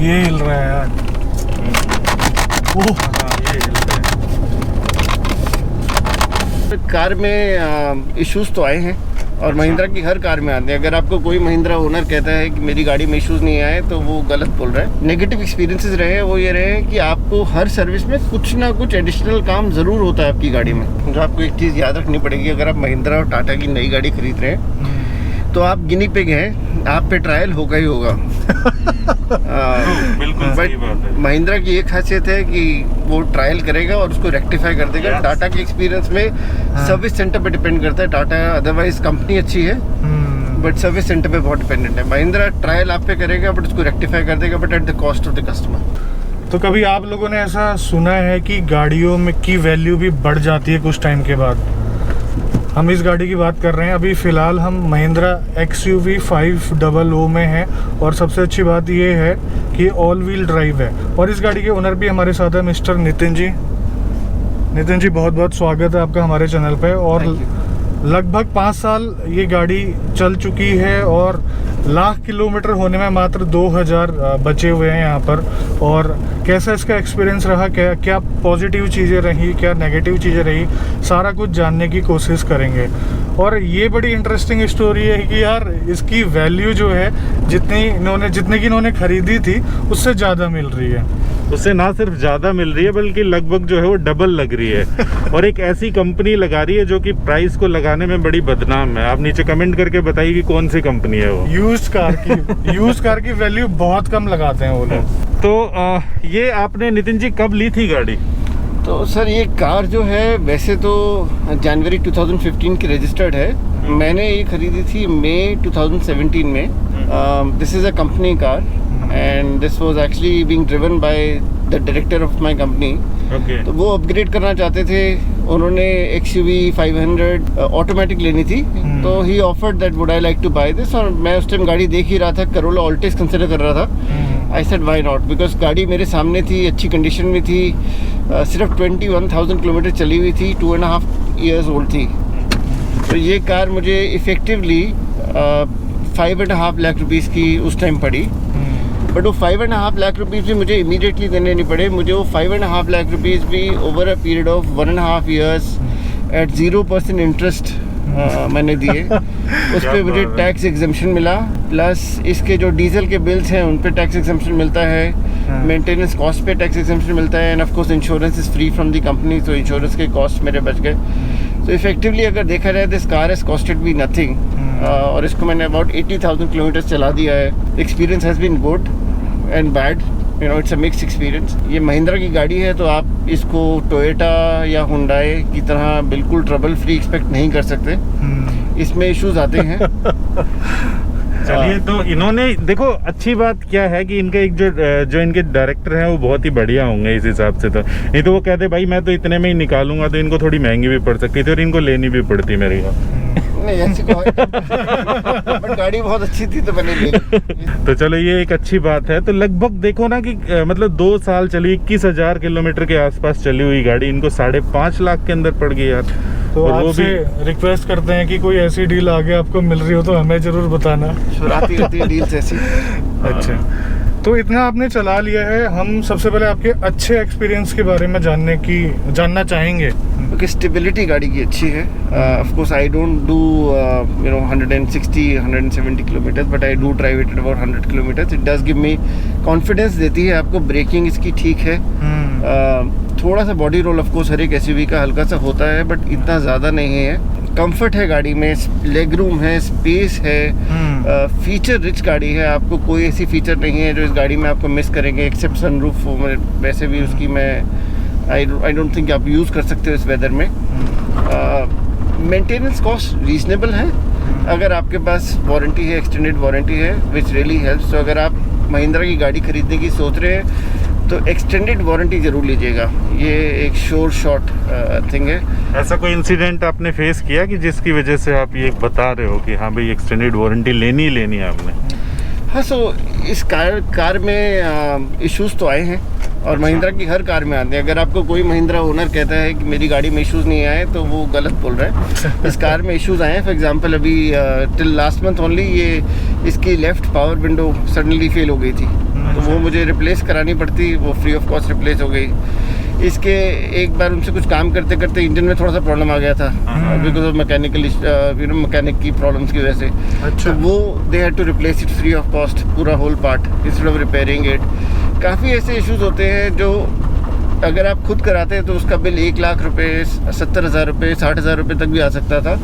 ये हिल रहा है यार। ओह हाँ, ये हिल रहा है। कार में इश्यूज तो आए हैं और महिंद्रा की हर कार में आते हैं। अगर आपको कोई महिंद्रा ओनर कहता है कि मेरी गाड़ी में इश्यूज नहीं आए तो वो गलत बोल रहा है। नेगेटिव एक्सपीरियंसेस रहे हैं वो ये रहे हैं कि आपको हर सर्विस में कुछ ना कुछ एडिशनल काम ज़रूर होता है आपकी गाड़ी में। जो आपको एक चीज़ याद रखनी पड़ेगी, अगर आप महिंद्रा और टाटा की नई गाड़ी खरीद रहे हैं तो आप गिनी पिग हैं, आप पे ट्रायल होगा ही होगा। बिल्कुल सही बात है। महिंद्रा की एक खासियत है कि वो ट्रायल करेगा और उसको रेक्टिफाई कर देगा। टाटा के एक्सपीरियंस में सर्विस सेंटर पे डिपेंड करता है। टाटा अदरवाइज कंपनी अच्छी है बट सर्विस सेंटर पे बहुत डिपेंडेंट है। महिंद्रा ट्रायल आप पे करेगा बट उसको रेक्टिफाई कर देगा, but at the cost of the customer. तो कभी आप लोगों ने ऐसा सुना है कि गाड़ियों में की वैल्यू भी बढ़ जाती है कुछ टाइम के बाद? हम इस गाड़ी की बात कर रहे हैं। अभी फ़िलहाल हम महिंद्रा XUV 500 में हैं और सबसे अच्छी बात ये है कि ऑल व्हील ड्राइव है। और इस गाड़ी के ओनर भी हमारे साथ है मिस्टर नितिन जी। नितिन जी, बहुत बहुत स्वागत है आपका हमारे चैनल पे। और लगभग 5 साल ये गाड़ी चल चुकी है और लाख किलोमीटर होने में मात्र 2000 बचे हुए हैं यहाँ पर। और कैसा इसका एक्सपीरियंस रहा, क्या पॉजिटिव चीज़ें रही, क्या नेगेटिव चीज़ें रही, सारा कुछ जानने की कोशिश करेंगे। और ये बड़ी इंटरेस्टिंग स्टोरी है कि यार इसकी वैल्यू जो है जितने की इन्होंने खरीदी थी उससे ज़्यादा मिल रही है। उससे ना सिर्फ ज़्यादा मिल रही है बल्कि लगभग जो है वो डबल लग रही है। और एक ऐसी कंपनी लगा रही है जो कि प्राइस को लगाने में बड़ी बदनाम है। आप नीचे कमेंट करके बताइए कि कौन सी कंपनी है वो। यूज्ड कार की वैल्यू बहुत कम लगाते हैं वो लोग। तो ये आपने नितिन जी कब ली थी गाड़ी? तो सर ये कार जो है वैसे तो जनवरी 2015 की रजिस्टर्ड है। मैंने ये खरीदी थी मई 2017 में। This is a company car and this was actually being driven by the director of my company. तो वो अपग्रेड करना चाहते थे। उन्होंने XUV 500 ऑटोमेटिक लेनी थी तो ही afford that would I like to buy this. और मैं उस टाइम गाड़ी देख ही रहा था, करोला ऑल्टिस कंसिडर कर रहा था। I said why not, because गाड़ी मेरे सामने थी, अच्छी कंडीशन में थी, सिर्फ 21,000 किलोमीटर चली हुई थी, 2.5 years ओल्ड थी। तो ये कार मुझे इफ़ेक्टिवली 5.5 लाख रुपीज़ की उस टाइम पड़ी। बट वो 5.5 लाख रुपीज़ भी मुझे इमीडिएटली देने नहीं पड़े। मुझे वो 5.5 लाख रुपीज़ भी over a period of 1.5 years at 0% interest मैंने दिए। उस पर मुझे टैक्स एग्जम्पशन मिला, प्लस इसके जो डीजल के बिल्स हैं उन पे टैक्स एग्जम्पशन मिलता है, मेंटेनेंस कॉस्ट पे टैक्स एग्जम्पशन मिलता है, and of course insurance is free from the company. तो इंश्योरेंस के कॉस्ट मेरे बच गए। तो इफेक्टिवली अगर देखा जाए this car has costed me nothing. और इसको मैंने अबाउट 80,000 किलोमीटर चला दिया है। Experience has been good and bad, you know, it's a mixed experience. ये महिंद्रा की गाड़ी है तो आप इसको टोयोटा या हुंडई की तरह बिल्कुल ट्रबल फ्री एक्सपेक्ट नहीं कर सकते। इसमें इश्यूज आते हैं। चलिए, तो इन्होंने देखो अच्छी बात क्या है कि इनका एक जो इनके डायरेक्टर हैं वो बहुत ही बढ़िया होंगे इस हिसाब से। तो नहीं तो वो कहते भाई मैं तो इतने में ही निकालूंगा, तो इनको थोड़ी महंगी भी पड़ सकती थी और इनको लेनी भी पड़ती मेरे को। नहीं ऐसी कोई बट गाड़ी बहुत अच्छी थी तो मैंने ली। तो चलो ये एक अच्छी बात है। तो लगभग देखो ना कि मतलब 2 साल चली, 21,000 किलोमीटर के आसपास चली हुई गाड़ी इनको 5.5 लाख के अंदर पड़ गई यार। तो आपसे रिक्वेस्ट करते हैं कि कोई ऐसी डील आगे आपको मिल रही हो तो हमें जरूर बताना। शुरुआती होती है डील्स ऐसी। अच्छा, तो इतना आपने चला लिया है, हम सबसे पहले आपके अच्छे एक्सपीरियंस के बारे में जानना चाहेंगे। क्योंकि स्टेबिलिटी गाड़ी की अच्छी है। Of course I don't do 160-170 kilometre, but I do drive it at about 100 kilometre. It does give me confidence देती है आपको। ब्रेकिंग इसकी ठीक है। थोड़ा सा बॉडी रोल ऑफ कोर्स हर एक SUV का हल्का सा होता है बट इतना ज़्यादा नहीं है। कंफर्ट है गाड़ी में, लेग रूम है, स्पेस है, फीचर रिच गाड़ी है। आपको कोई ऐसी फीचर नहीं है जो इस गाड़ी में आपको मिस करेंगे, एक्सेप्ट सनरूफ। वैसे भी उसकी मैं आई डोंट थिंक आप यूज़ कर सकते हो इस वेदर में। मेंटेनेंस कॉस्ट रीजनेबल है अगर आपके पास वारंटी है, एक्सटेंडेड वारंटी है, विच रियली हेल्प्स। तो अगर आप महिंद्रा की गाड़ी खरीदने की सोच रहे हैं तो एक्सटेंडेड वारंटी ज़रूर लीजिएगा। ये एक श्योर शॉट थिंग है। ऐसा कोई इंसिडेंट आपने फेस किया कि जिसकी वजह से आप ये बता रहे हो कि हाँ भाई एक्सटेंडेड वारंटी लेनी है आपने? हाँ, सो इस कार में इश्यूज तो आए हैं और महिंद्रा की हर कार में आते हैं। अगर आपको कोई महिंद्रा ओनर कहता है कि मेरी गाड़ी में इश्यूज नहीं आए तो वो गलत बोल रहा है। इस कार में इश्यूज आए हैं। फॉर एग्जांपल अभी टिल लास्ट मंथ ओनली ये इसकी left power window suddenly fail हो गई थी। तो वो मुझे रिप्लेस करानी पड़ती, वो फ्री ऑफ कॉस्ट रिप्लेस हो गई। इसके एक बार उनसे कुछ काम करते करते इंजन में थोड़ा सा प्रॉब्लम आ गया था बिकॉज ऑफ मैकेनिकल मैकेनिक की प्रॉब्लम्स की वजह से। अच्छा। तो वो they had to replace it free of cost, पूरा whole part, instead of repairing it. काफ़ी ऐसे इश्यूज होते हैं जो अगर आप खुद कराते हैं तो उसका बिल 1 लाख रुपए, 70,000 रुपये, 60,000 रुपये तक भी आ सकता था,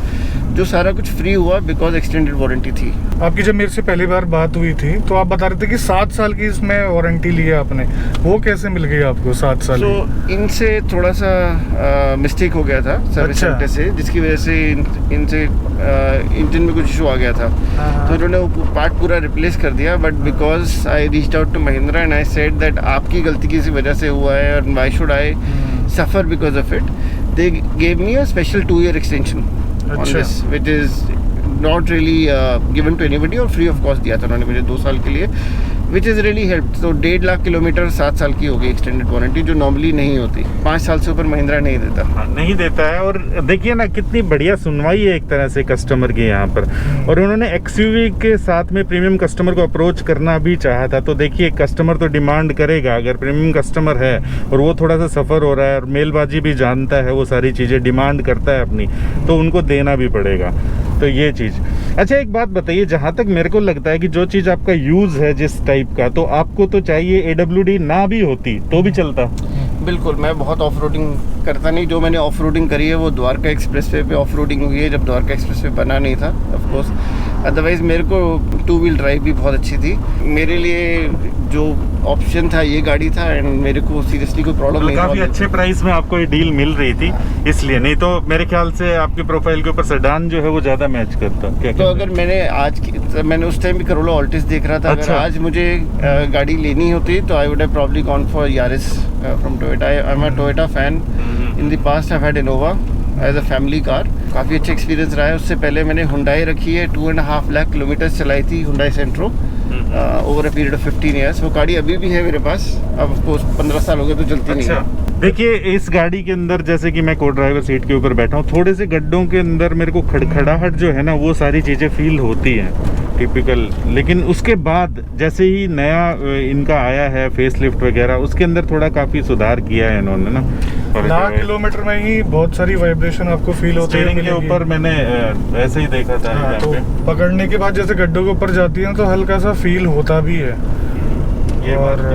जो सारा कुछ फ्री हुआ बिकॉज एक्सटेंडेड वारंटी थी। आपकी जब मेरे से पहली बार बात हुई थी तो आप बता रहे थे कि 7 साल की इसमें वारंटी ली है आपने, वो कैसे मिल गई आपको 7 साल? तो इनसे थोड़ा सा मिस्टेक हो गया था सर्विस सेंटर से, जिसकी वजह से इनसे इंजन में कुछ इशू आ गया था। तो उन्होंने वो पार्ट पूरा रिप्लेस कर दिया, but because I reached out to Mahindra and I said that आपकी गलती किसी वजह से हुआ है और why should I suffer because of it. They gave me a special 2-year extension on this, which is not really given to anybody, और free of cost दिया था उन्होंने मुझे 2 साल के लिए, विच इज़ रियली हेल्प। तो 1.5 लाख किलोमीटर 7 साल की होगी एक्सटेंडेड वारंटी, जो नॉर्मली नहीं होती। 5 साल से ऊपर महिंद्रा नहीं देता। नहीं देता है। और देखिए ना कितनी बढ़िया सुनवाई है एक तरह से कस्टमर की यहाँ पर। और उन्होंने XUV के साथ में प्रीमियम कस्टमर को अप्रोच करना भी चाहा था। तो देखिए कस्टमर तो डिमांड करेगा, अगर प्रीमियम कस्टमर है और वो थोड़ा सा सफ़र हो रहा है और मेलबाजी भी जानता है, वो सारी चीज़ें डिमांड करता है अपनी, तो उनको देना भी पड़ेगा। तो ये चीज़। अच्छा एक बात बताइए, जहाँ तक मेरे को लगता है कि जो चीज़ आपका यूज़ है जिस टाइप का, तो आपको तो चाहिए AWD ना भी होती तो भी चलता। बिल्कुल, मैं बहुत ऑफ रोडिंग करता नहीं। जो मैंने ऑफ रोडिंग करी है वो द्वारका एक्सप्रेसवे पे ऑफ रोडिंग हुई है, जब द्वारका एक्सप्रेसवे बना नहीं था ऑफ कोर्स। अदरवाइज़ मेरे को 2 व्हील ड्राइव भी बहुत अच्छी थी। मेरे लिए जो ऑप्शन था ये गाड़ी था, एंड मेरे को सीरियसली कोई प्रॉब्लम नहीं था। काफ़ी अच्छे प्राइस में आपको ये डील मिल रही थी, इसलिए। नहीं तो मेरे ख्याल से आपके प्रोफाइल के ऊपर सेडान जो है वो ज़्यादा मैच करता। क्या तो अगर मैंने उस टाइम भी करोला ऑल्टिस देख रहा था। अच्छा। अगर आज मुझे गाड़ी लेनी होती तो I would have probably gone for Yaris from Toyota. I am a Toyota fan. In the past I have had Innova as a family car. काफ़ी अच्छा एक्सपीरियंस रहा है। उससे पहले मैंने हुंडई रखी है, 2.5 लाख किलोमीटर चलाई थी Hyundai Santro over a period of 15 years. वो गाड़ी अभी भी है मेरे पास। अब ऑफकोर्स 15 साल हो गए तो चलती नहीं है। देखिए इस गाड़ी के अंदर जैसे कि मैं को ड्राइवर सीट के ऊपर बैठा हूँ, थोड़े से गड्ढों के अंदर मेरे को खड़खड़ाहट जो है ना वो सारी चीज़ें फील होती हैं टिपिकल। लेकिन उसके बाद जैसे ही नया इनका आया है फेसलिफ्ट वगैरह, उसके अंदर थोड़ा काफ़ी सुधार किया है इन्होंने ना। लाख किलोमीटर में ही बहुत सारी वाइब्रेशन आपको फील होती है। स्टीयरिंग के ऊपर मैंने ऐसे ही देखा था। हाँ, तो पकड़ने के बाद जैसे गड्ढों के ऊपर जाती है तो हल्का सा फील होता भी है। और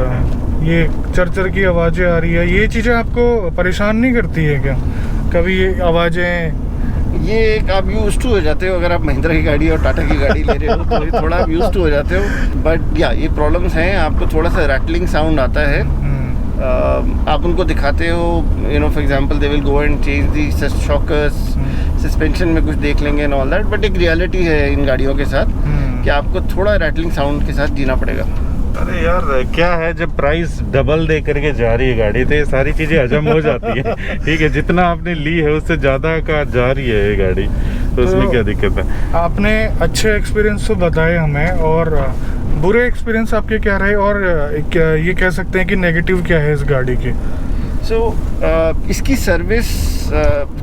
ये चरचर की आवाज़ें आ रही है, ये चीज़ें आपको परेशान नहीं करती है क्या कभी ये आवाज़ें? ये एक आप यूज टू हो जाते हो। अगर आप महिंद्रा की गाड़ी और टाटा की गाड़ी ले रहे हो तो ये थोड़ा आप यूज टू हो जाते हो। बट या ये प्रॉब्लम्स हैं, आपको थोड़ा सा रैटलिंग साउंड आता है। आप उनको दिखाते हो, you know, for example they will go and change the shockers, suspension में कुछ देख लेंगे एंड ऑल दैट। बट एक रियलिटी है इन गाड़ियों के साथ कि आपको थोड़ा रैटलिंग साउंड के साथ जीना पड़ेगा। अरे यार क्या है, जब प्राइस डबल दे करके जा रही है गाड़ी तो ये सारी चीज़ें हजम हो जाती है। ठीक है, जितना आपने ली है उससे ज़्यादा का जा रही है ये गाड़ी, तो उसमें क्या दिक्कत है? आपने अच्छे एक्सपीरियंस तो बताए हमें, और बुरे एक्सपीरियंस आपके क्या रहे, और ये कह सकते हैं कि नेगेटिव क्या है इस गाड़ी की? सो इसकी service,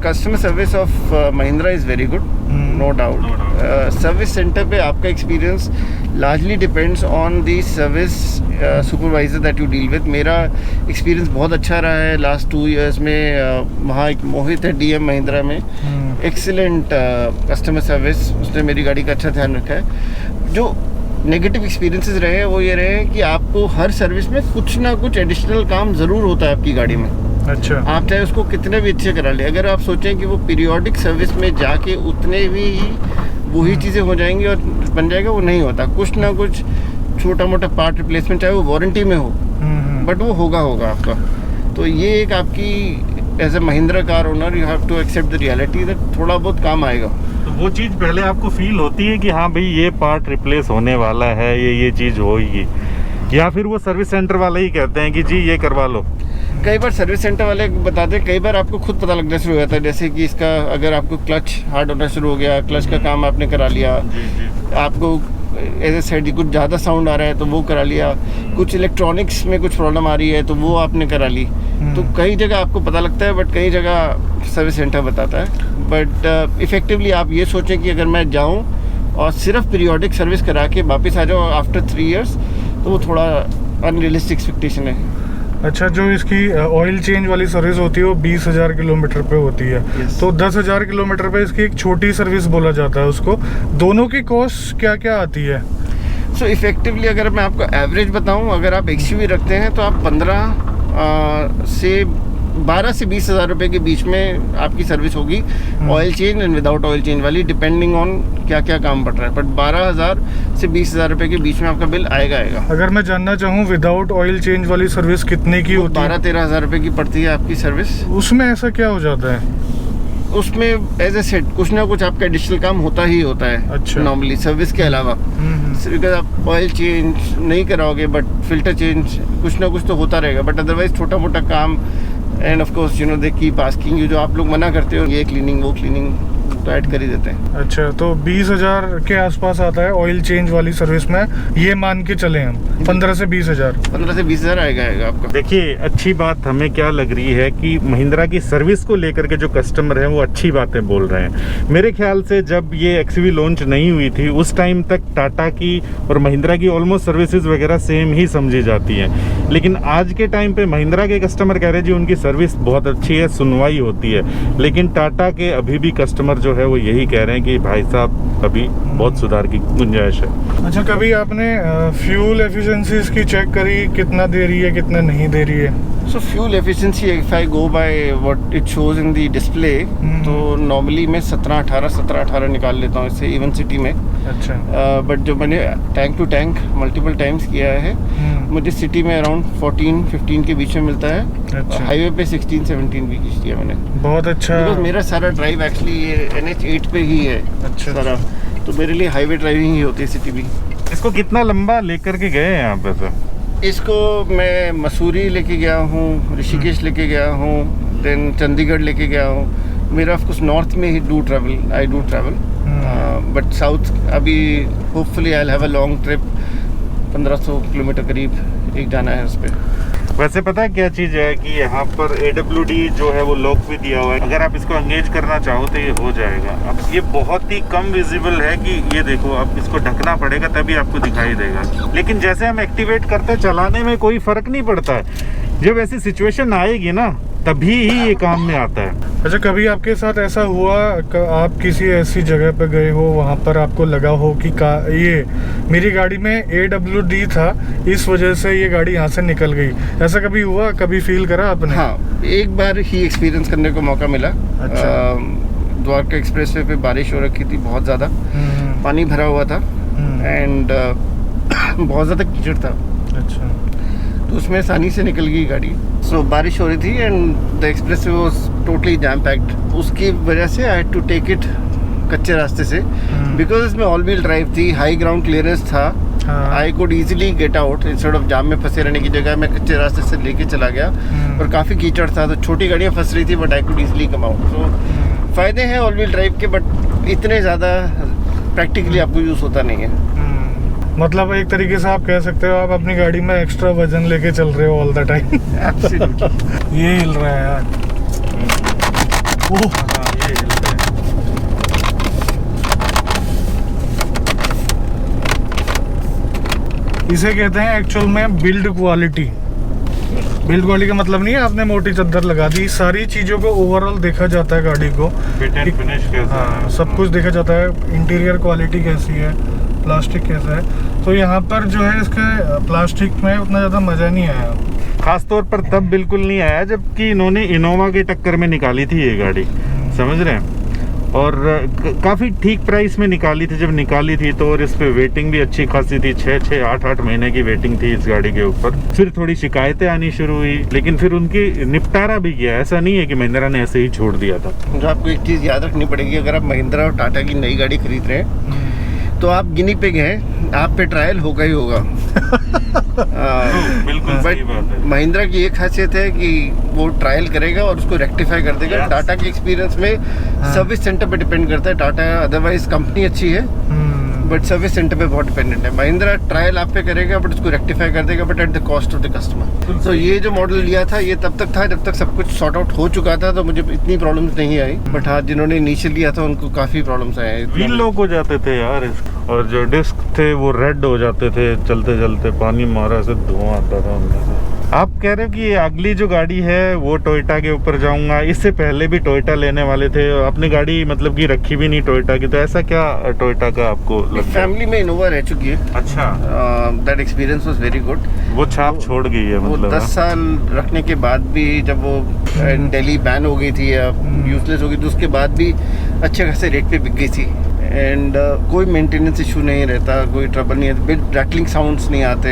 customer service of Mahindra is very good, no doubt. Service centre पे आपका experience largely depends on the service supervisor that you deal with. मेरा एक्सपीरियंस बहुत अच्छा रहा है लास्ट 2 ईयर्स में। वहाँ एक मोहित है DM महिंद्रा में, एक्सीलेंट कस्टमर सर्विस, उसने मेरी गाड़ी का अच्छा ध्यान रखा है। जो नेगेटिव एक्सपीरियंसेस रहे हैं वो ये रहे हैं कि आपको हर सर्विस में कुछ ना कुछ एडिशनल काम ज़रूर होता है आपकी गाड़ी में। अच्छा। आप चाहे उसको कितने भी अच्छे करा ले, अगर आप सोचें कि वो पीरियोडिक सर्विस में जाके उतने भी वही चीज़ें हो जाएंगी और बन जाएगा, वो नहीं होता। कुछ ना कुछ छोटा मोटा पार्ट रिप्लेसमेंट, चाहे वो वारंटी में हो, बट वो होगा आपका। तो ये एक आपकी as a Mahindra car owner you have to accept the reality that थोड़ा बहुत काम आएगा। तो वो चीज़ पहले आपको फील होती है कि हाँ भाई ये पार्ट रिप्लेस होने वाला है, ये चीज़ होगी, या फिर वो सर्विस सेंटर वाले ही कहते हैं कि जी ये करवा लो? कई बार सर्विस सेंटर वाले बताते हैं, कई बार आपको खुद पता लगना शुरू हो जाता है। जैसे कि इसका अगर आपको क्लच हार्ड होना शुरू हो गया, क्लच का काम आपने करा लिया, आपको एज ए साइड कुछ ज़्यादा साउंड आ रहा है तो वो करा लिया, कुछ इलेक्ट्रॉनिक्स में कुछ प्रॉब्लम आ रही है तो वो आपने करा ली। तो कई जगह आपको पता लगता है, बट कई जगह सर्विस सेंटर बताता है। बट इफ़ेक्टिवली आप ये सोचें कि अगर मैं जाऊँ और सिर्फ पीरियोडिक सर्विस करा के वापस आ जाऊँ आफ्टर 3 ईयर्स, तो वो थोड़ा अनरियलिस्टिक एक्सपेक्टेशन है। अच्छा, जो इसकी ऑयल चेंज वाली सर्विस होती है वो 20,000 किलोमीटर पे होती है। Yes. तो 10,000 किलोमीटर पे इसकी एक छोटी सर्विस बोला जाता है उसको। दोनों की कॉस्ट क्या क्या आती है? सो इफेक्टिवली अगर मैं आपको एवरेज बताऊं, अगर आप एक्सयूवी रखते हैं तो आप 12 से 20,000 रुपए के बीच में आपकी सर्विस होगी, oil change and without oil change वाली, डिपेंडिंग ऑन क्या क्या काम पड़ रहा है। बट 12,000 से 20,000 रुपए के बीच में आपका बिल आएगा। अगर मैं जानना चाहूँ विदाउट ऑयल चेंज वाली सर्विस कितने की होती है? 12-13 हज़ार रुपए की पड़ती है आपकी सर्विस। उसमें ऐसा क्या हो जाता है? उसमें एज ए सेट कुछ ना कुछ आपका एडिशनल काम होता ही होता है। अच्छा। नॉर्मली सर्विस के अलावा, बिकॉज आप ऑयल चेंज नहीं कराओगे बट फिल्टर चेंज कुछ ना कुछ तो होता रहेगा। बट अदरवाइज छोटा मोटा काम, and of course you know they keep asking you, जो आप लोग मना करते हो ये क्लीनिंग वो क्लीनिंग, तो ऐड कर ही देते हैं। अच्छा, तो 20,000 के आसपास आता है ऑयल चेंज वाली सर्विस में, ये मान के चले हम 15 से 20,000। 15 से 20,000 आएगा आपका। देखिए, अच्छी बात हमें क्या लग रही है कि महिंद्रा की सर्विस को लेकर के जो कस्टमर हैं वो अच्छी बातें बोल रहे हैं। मेरे ख्याल से जब ये एक्सयूवी लॉन्च नहीं हुई थी उस टाइम तक टाटा की और महिंद्रा की ऑलमोस्ट सर्विसेज वगैरह सेम ही समझी जाती हैं, लेकिन आज के टाइम पे महिंद्रा के कस्टमर कह रहे हैं जी उनकी सर्विस बहुत अच्छी है, सुनवाई होती है, लेकिन टाटा के अभी भी कस्टमर जो है वो यही कह रहे हैं कि भाई साहब अभी बहुत सुधार की गुंजाइश है। अच्छा, कभी आपने फ्यूल एफिशिएंसीज की चेक करी, कितना दे रही है कितना नहीं दे रही है? सो fuel efficiency if I go by what it shows in the display, तो नॉर्मली मैं 17-18 निकाल लेता हूँ इससे इवन सिटी में। अच्छा। बट जो मैंने tank to tank multiple times किया है, मुझे सिटी में अराउंड 14-15 के बीच में मिलता है। अच्छा। हाईवे पे 16-17 भी किया मैंने। बहुत अच्छा। बिकॉज मेरा सारा ड्राइव एक्चुअली ये NH8 पे ही है। अच्छा। सारा, तो मेरे लिए हाईवे ड्राइविंग ही होती है सिटी भी। इसको कितना लंबा लेकर के गए हैं आप? वैसे इसको मैं मसूरी लेके गया हूँ, ऋषिकेश लेके गया हूँ, देन चंडीगढ़ लेके गया हूँ। मेरा ऑफ कोर्स नॉर्थ में ही I do travel, but south अभी hopefully I will have a long trip, 1500 kilometre करीब एक जाना है उस पर। वैसे पता है क्या चीज़ है कि यहाँ पर AWD जो है वो लॉक भी दिया हुआ है, अगर आप इसको एंगेज करना चाहो तो ये हो जाएगा। अब ये बहुत ही कम विजिबल है कि ये देखो, अब इसको ढकना पड़ेगा तभी आपको दिखाई देगा, लेकिन जैसे हम एक्टिवेट करते हैं चलाने में कोई फर्क नहीं पड़ता है। जब ऐसी सिचुएशन आएगी ना तभी ही ये काम में आता है। अच्छा, कभी आपके साथ ऐसा हुआ आप किसी ऐसी जगह पे गए हो वहाँ पर आपको लगा हो कि ये मेरी गाड़ी में AWD था, इस वजह से ये गाड़ी यहाँ से निकल गई, ऐसा कभी हुआ? कभी फील करा आपने? हाँ, एक बार ही एक्सपीरियंस करने को मौका मिला। अच्छा। द्वारका एक्सप्रेसवे पे बारिश हो रखी थी, बहुत ज़्यादा पानी भरा हुआ था एंड बहुत ज़्यादा कीचड़ था। अच्छा। तो उसमें आसानी से निकल गई गाड़ी। सो बारिश हो रही थी and the expressway was totally jam packed. उसकी वजह से I had to take it कच्चे रास्ते से, बिकॉज इसमें ऑल व्हील ड्राइव थी, हाई ग्राउंड क्लियरेंस था, I could easily get out. Instead of jam में फंसे रहने की जगह मैं कच्चे रास्ते से लेके चला गया और काफ़ी कीचड़ था, तो छोटी गाड़ियाँ फंस रही थी but I could easily come out. तो फ़ायदे हैं ऑल व्हील ड्राइव के, बट इतने ज़्यादा प्रैक्टिकली आपको यूज़ होता नहीं है। मतलब एक तरीके से आप कह सकते हो आप अपनी गाड़ी में एक्स्ट्रा वजन लेके चल रहे हो ऑल द टाइम। एब्सोल्युटली। ये हिल रहा है यार। ओह, हाँ, ये हिल रहा है। इसे कहते हैं एक्चुअल में बिल्ड क्वालिटी। बिल्ड क्वालिटी का मतलब नहीं है आपने मोटी चादर लगा दी, सारी चीज़ों को ओवरऑल देखा जाता है गाड़ी को, फिट एंड फिनिश कैसा है, सब कुछ देखा जाता है। इंटीरियर क्वालिटी कैसी है, प्लास्टिक कैसा है। तो यहाँ पर जो है इसके प्लास्टिक में उतना ज़्यादा मज़ा नहीं आया। खास तौर पर तब बिल्कुल नहीं आया जबकि इन्होंने इनोवा की टक्कर में निकाली थी ये गाड़ी, समझ रहे हैं, और काफ़ी ठीक प्राइस में निकाली थी जब निकाली थी तो। और इस पे वेटिंग भी अच्छी खासी थी, 6-6, 8-8 महीने की वेटिंग थी इस गाड़ी के ऊपर। फिर थोड़ी शिकायतें आनी शुरू हुई, लेकिन फिर उनकी निपटारा भी किया। ऐसा नहीं है कि महिंद्रा ने ऐसे ही छोड़ दिया था। जो आपको एक चीज़ याद रखनी पड़ेगी, अगर आप महिंद्रा और टाटा की नई गाड़ी खरीद रहे हैं तो आप गिनी पिग हैं, आप पे ट्रायल होगा ही होगा। बिल्कुल सही बात है। महिंद्रा की एक खासियत है कि वो ट्रायल करेगा और उसको रेक्टिफाई कर देगा। टाटा के एक्सपीरियंस में सर्विस सेंटर पे डिपेंड करता है। टाटा अदरवाइज कंपनी अच्छी है बट सर्विस सेंटर पे बहुत डिपेंडेंट है। महिंद्रा ट्रायल आप पे करेगा बट उसको रेक्टिफाई कर देगा, but at the cost of the customer. तो ये जो मॉडल लिया था ये तब तक था जब तक सब कुछ सॉर्ट आउट हो चुका था, तो मुझे इतनी प्रॉब्लम्स नहीं आई। बट हाँ, जिन्होंने इनिशियल लिया था उनको काफ़ी प्रॉब्लम्स आए। व्हील लॉक हो जाते थे यार, और जो डिस्क थे वो रेड हो जाते थे चलते चलते, पानी मारा से धुआं आता था उनमें से। आप कह रहे हो कि ये अगली जो गाड़ी है वो टोयोटा के ऊपर जाऊंगा, इससे पहले भी टोयोटा लेने वाले थे, अपनी गाड़ी मतलब कि रखी भी नहीं टोयोटा की, तो ऐसा क्या टोयोटा का आपको लगता है? फैमिली में इनोवा रह चुकी है। अच्छा, that experience was very good. वो छाप छोड़ गई है वो मतलब। 10 साल रखने के बाद भी, जब वो दिल्ली बैन हो गई थी या यूजलेस हो गई, तो उसके बाद भी अच्छे खासे रेट पे बिक गई थी। एंड कोई मेंटेनेंस इशू नहीं रहता, कोई ट्रबल नहीं है, रैटलिंग साउंड्स नहीं आते,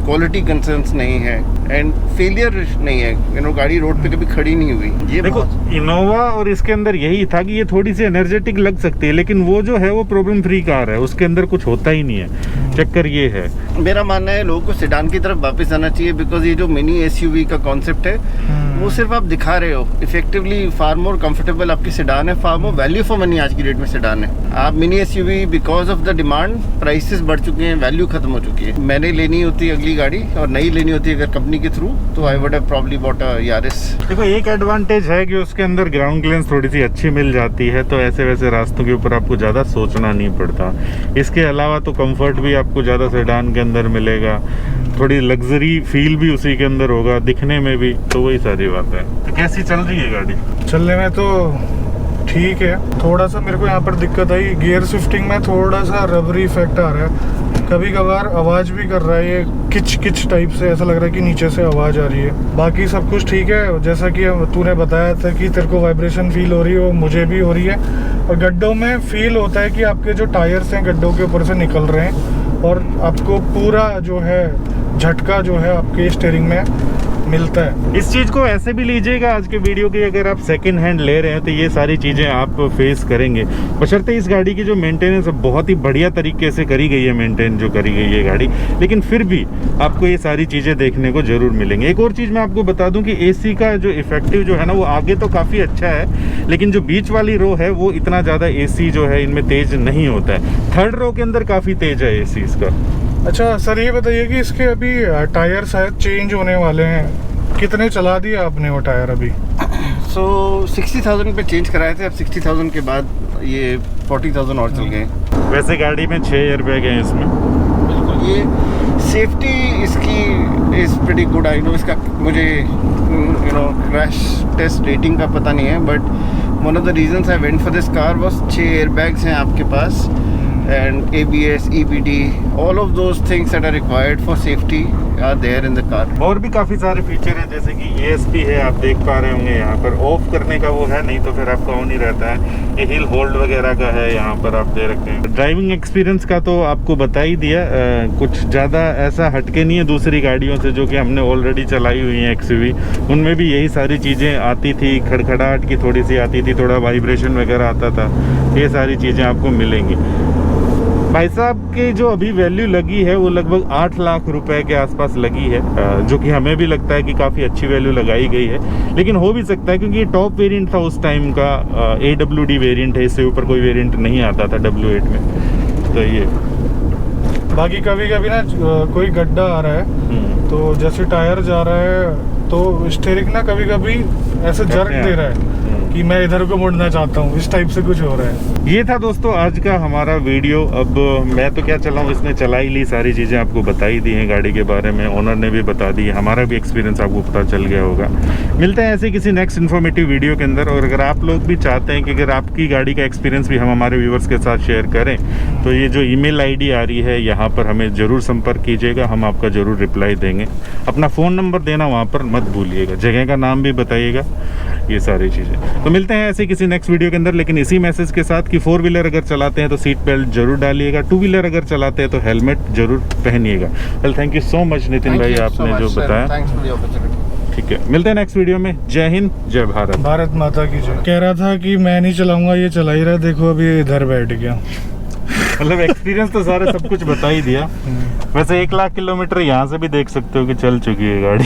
क्वालिटी कंसर्न्स नहीं है, एंड फेलियर नहीं है। गाड़ी रोड पे कभी खड़ी नहीं हुई। ये देखो इनोवा और इसके अंदर यही था कि ये थोड़ी सी एनर्जेटिक लग सकती है, लेकिन वो जो है वो प्रॉब्लम फ्री कार है, उसके अंदर कुछ होता ही नहीं है। चक्कर ये है, मेरा मानना है लोगों को सेडान की तरफ वापस आना चाहिए, बिकॉज ये जो मिनी एसयूवी का कॉन्सेप्ट है वो सिर्फ आप दिखा रहे हो। इफेक्टिवली फार मोर कंफर्टेबल आपकी सेडान है, फार मोर वैल्यू फॉर मनी आज की डेट में सेडान है। आप mini SUV because of the demand prices बढ़ चुके हैं, वैल्यू खत्म हो चुकी है। मैंने लेनी होती अगली गाड़ी और नई लेनी होती अगर कंपनी के थ्रू, तो I would have probably bought a Yaris. देखो एक एडवांटेज है कि उसके अंदर ग्राउंड क्लियरेंस थोड़ी सी अच्छी मिल जाती है, तो ऐसे वैसे रास्तों के ऊपर आपको ज़्यादा सोचना नहीं पड़ता। इसके अलावा तो कंफर्ट भी आपको ज़्यादा सेडान के अंदर मिलेगा, थोड़ी लग्जरी फील भी उसी के अंदर होगा, दिखने में भी, तो वही सारी बात है। तो कैसी चल रही है गाड़ी? चलने में तो ठीक है, थोड़ा सा मेरे को यहाँ पर दिक्कत आई, गियर शिफ्टिंग में थोड़ा सा रबरी इफेक्ट आ रहा है, कभी कभार आवाज़ भी कर रहा है, ये किच किच टाइप से ऐसा लग रहा है कि नीचे से आवाज़ आ रही है। बाकी सब कुछ ठीक है, जैसा कि तूने बताया था कि तेरे को वाइब्रेशन फील हो रही है, वो मुझे भी हो रही है। और गड्ढों में फील होता है कि आपके जो टायर्स हैं गड्ढों के ऊपर से निकल रहे हैं, और आपको पूरा जो है झटका जो है आपके स्टीयरिंग में मिलता है। इस चीज़ को ऐसे भी लीजिएगा आज के वीडियो की, अगर आप सेकंड हैंड ले रहे हैं तो ये सारी चीज़ें आप फेस करेंगे, बशर्ते इस गाड़ी की जो मेंटेनेंस बहुत ही बढ़िया तरीके से करी गई है, मेंटेन जो करी गई है गाड़ी, लेकिन फिर भी आपको ये सारी चीज़ें देखने को जरूर मिलेंगी। एक और चीज़ मैं आपको बता दूं कि एसी का जो इफेक्टिव जो है ना, वो आगे तो काफ़ी अच्छा है, लेकिन जो बीच वाली रो है वो इतना ज़्यादा एसी जो है इनमें तेज नहीं होता है। थर्ड रो के अंदर काफ़ी तेज है एसी इसका। अच्छा सर, ये बताइए कि इसके अभी टायर शायद चेंज होने वाले हैं, कितने चला दिए आपने वो टायर अभी? सो 60,000 पे चेंज कराए थे, अब 60,000 के बाद ये 40,000 और चल गए। वैसे गाड़ी में 6 एयरबैग हैं इसमें। बिल्कुल, ये सेफ्टी इसकी is pretty good. I know इसका मुझे क्रैश टेस्ट रेटिंग का पता नहीं है, but one of the reasons I went for this car was 6 airbags हैं आपके पास, and ABS, EBD, all of those things that are required for safety are there in the car. और भी काफ़ी सारे फीचर हैं, जैसे कि ESP है, आप देख पा रहे होंगे यहाँ पर। ऑफ करने का वो है नहीं तो फिर आपका ऑन ही रहता है। ये हिल होल्ड वगैरह का है, यहाँ पर आप दे रखते हैं। ड्राइविंग एक्सपीरियंस का तो आपको बता ही दिया, कुछ ज़्यादा ऐसा हटके नहीं है दूसरी गाड़ियों से जो कि हमने ऑलरेडी चलाई हुई हैं XUV, उनमें भी यही सारी चीज़ें आती थी, खड़खड़ाहट की थोड़ी सी आती थी, थोड़ा वाइब्रेशन वगैरह आता था, ये सारी चीज़ें आपको मिलेंगी। भाई साहब की जो अभी वैल्यू लगी है वो लगभग 8 लाख रुपए के आसपास लगी है, जो कि हमें भी लगता है कि काफ़ी अच्छी वैल्यू लगाई गई है, लेकिन हो भी सकता है क्योंकि ये टॉप वेरिएंट था उस टाइम का, AWD वेरिएंट है, इससे ऊपर कोई वेरिएंट नहीं आता था W8 में। तो ये बाकी कभी कभी ना कोई गड्ढा आ रहा है तो जैसे टायर जा रहा है तो स्टीयरिंग ना कभी कभी ऐसे जर्क दे रहा है कि मैं इधर को मुड़ना चाहता हूँ, इस टाइप से कुछ हो रहा है। ये था दोस्तों आज का हमारा वीडियो। अब मैं तो क्या चलाऊँ, इसने चला ही ली, सारी चीज़ें आपको बता ही दी हैं गाड़ी के बारे में, ओनर ने भी बता दी है, हमारा भी एक्सपीरियंस आपको पता चल गया होगा। मिलते हैं ऐसे किसी नेक्स्ट इन्फॉर्मेटिव वीडियो के अंदर, और अगर आप लोग भी चाहते हैं कि अगर आपकी गाड़ी का एक्सपीरियंस भी हम हमारे व्यूवर्स के साथ शेयर करें, तो ये जो ईमेल ID आ रही है यहाँ पर हमें ज़रूर संपर्क कीजिएगा, हम आपका ज़रूर रिप्लाई देंगे। अपना फ़ोन नंबर देना वहाँ पर मत भूलिएगा, जगह का नाम भी बताइएगा, ये सारी चीज़ें। तो मिलते हैं ऐसे किसी नेक्स्ट वीडियो के अंदर, लेकिन इसी मैसेज के साथ कि 4 व्हीलर अगर चलाते हैं तो सीट बेल्ट जरूर डालिएगा, 2 व्हीलर अगर चलाते हैं तो हेलमेट जरूर पहनिएगा। Well thank you so much Nitin भाई, आपने जो बताया। ठीक है, मिलते हैं नेक्स्ट वीडियो में। जय हिंद, जय भारत। भारत माता की जय। कह रहा था कि मैं नहीं चलाऊंगा, ये चला ही रहा, देखो अभी इधर बैठ गया। मतलब एक्सपीरियंस तो सारा सब कुछ बता ही दिया। वैसे 1 लाख किलोमीटर यहाँ से भी देख सकते हो कि चल चुकी है गाड़ी।